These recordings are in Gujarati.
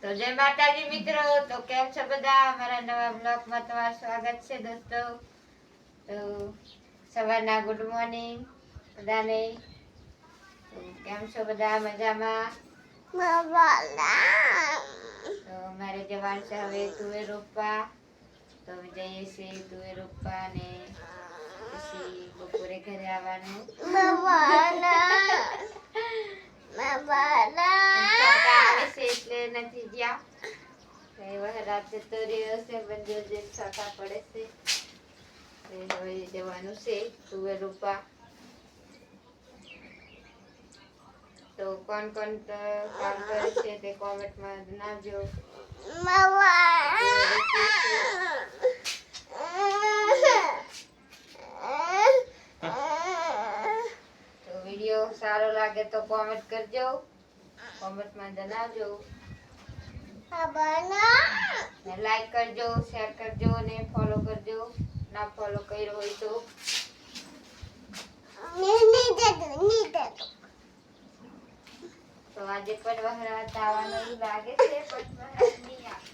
તો જય માતાજી મિત્રો, તો કેમ છો બધા? અમારા નવા બ્લોગમાં તમારું સ્વાગત છે દોસ્તો. તો સવારના ગુડ મોર્નિંગ બધાને. તો કેમ છો બધા? મજામાં? તો અમારે જવાનું છે હવે તુવેર રોપવા. તો જઈએ છીએ તુવેર રોપવા ને પછી બપોરે ઘરે આવવાનું. એટલે નથી ગયા. રાતે તો રહ્યો છે બંધ જે છાંટા પડે છે. હવે જવાનું છે તુવેર રોપવા. તો કોણ કોણ કામ કરે છે તે કોમેન્ટમાં જણાવજો. તો વિડિયો સારો લાગે તો કોમેન્ટ કરજો, કોમેન્ટમાં જણાવજો. ને લાઈક કરજો, શેર કરજો અને ફોલો કરજો. ના ફોલો કર્યો હોય તો તો આજે પણ વહરાત આવવાનો એવું લાગે છે, પણ વહરાત નહીં આવે.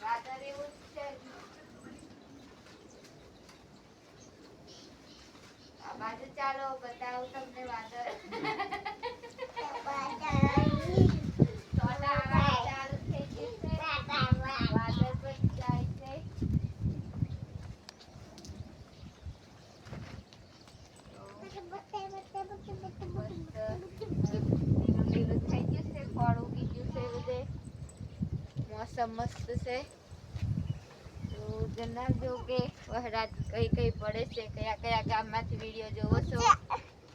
વાદળ એવું જ છે. આ બાજુ ચાલો બતાવું તમને વાદળ. મોસમ મસ્ત છે. તો જણાવજો કે વહરાત કઈ કઈ પડે છે, કયા કયા ગામમાંથી વિડીયો જોવો છો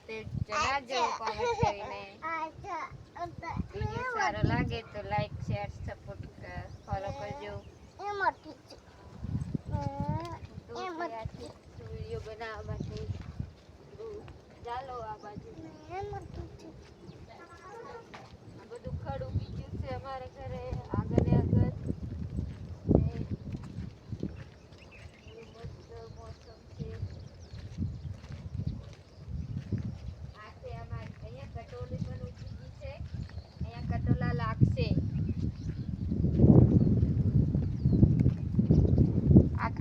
તે જણાવજો કોમેન્ટ કરીને. વિડીયો સારો લાગે તો લાઈક શેર સપોર્ટ ફોલો કરજો. વિડીયો બનાવવા માટે ચાલો આ બાજુ. આ બધું ખડું કીધું છે અમારે ઘરે આગળ ને આગળ.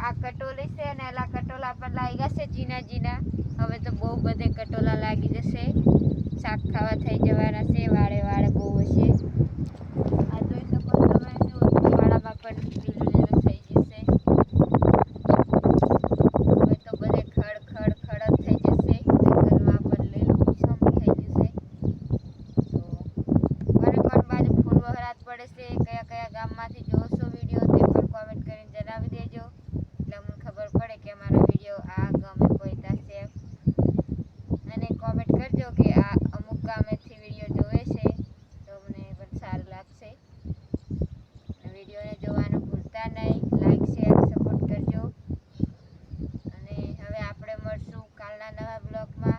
આ કટોલી છે ને એલા કટોલા પણ લાગ્યા છે જીના જીના. હવે તો બહુ બધે કટોલા લાગી જશે. શાક ખાવા થઈ જવાના છે. વાળે વાળે બહુ હશે. આ જોઈ શકો તમે, વાળામાં પણ લીલું લીલું થઈ જશે. હવે તો બધે ખડ ખડ ખડ થઈ જશે. જંગલમાં પણ લીલું છમ થઈ જશે. તો કોને કોણ બાજુ ફૂલ વહરાત પડે છે, કયા કયા ગામમાંથી જોવો છો વિડીયો તે પણ કોમેન્ટ કરીને જણાવી દેજો. એટલે અમને ખબર પડે કે અમારા વિડીયો આ ગામે પહોંચ્યા છે. અને કોમેન્ટ કરજો કે આ અમુક ગામેથી વિડીયો જોવે છે, તો મને પણ સારું લાગશે. વિડીયોને જોવાનું ભૂલતા નહીં. લાઈક શેર સપોર્ટ કરજો. અને હવે આપણે મળશું કાલના નવા બ્લોગમાં.